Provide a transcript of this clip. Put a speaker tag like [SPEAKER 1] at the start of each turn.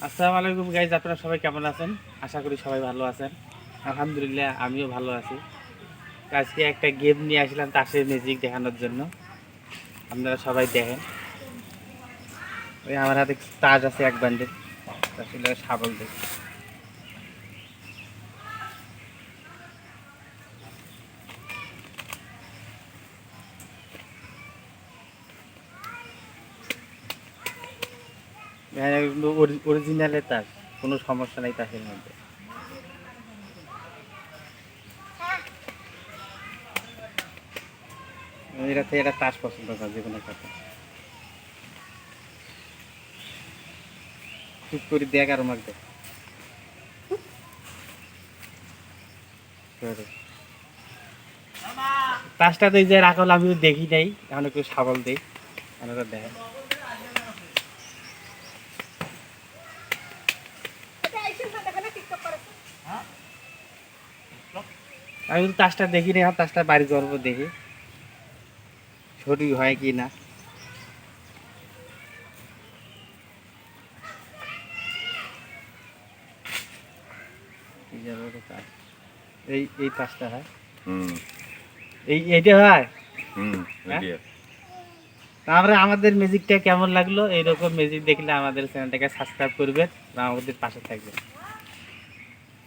[SPEAKER 1] আসসালামু আলাইকুম গাইজ, আপনারা সবাই কেমন আছেন? আশা করি সবাই ভালো আছেন। আলহামদুলিল্লাহ আমিও ভালো আছি। আজকে একটা গেম নিয়ে আসলাম তাসের ম্যাজিক দেখানোর জন্য। আপনারা সবাই দেখেন। ওই আমার হাতে তাস আছে এক বান্ডেল, আসলে শাবল দেখ। অরিজিনালের তাস, কোনো সমস্যা নাই তাসের মধ্যে। এটা তাস পছন্দ করে যে কোনো কথা চুপ করে দেখ আর আমাকে দেখ। তাসটা তো এই যে রাখল, আমি দেখি নাই, এখন একটু শাবল দিই, আপনারা দেখেন। আমি তো তাসটা দেখি না, তাসটা বাড়ি করবো দেখি সঠিক হয় কি না। এই তাসটা হয়, এইটা হয়। তারপরে আমাদের ম্যাজিকটা কেমন লাগলো, এইরকম ম্যাজিক দেখলে আমাদের চ্যানেলটাকে সাবস্ক্রাইব করবেন বা আমাদের পাশে থাকবেন।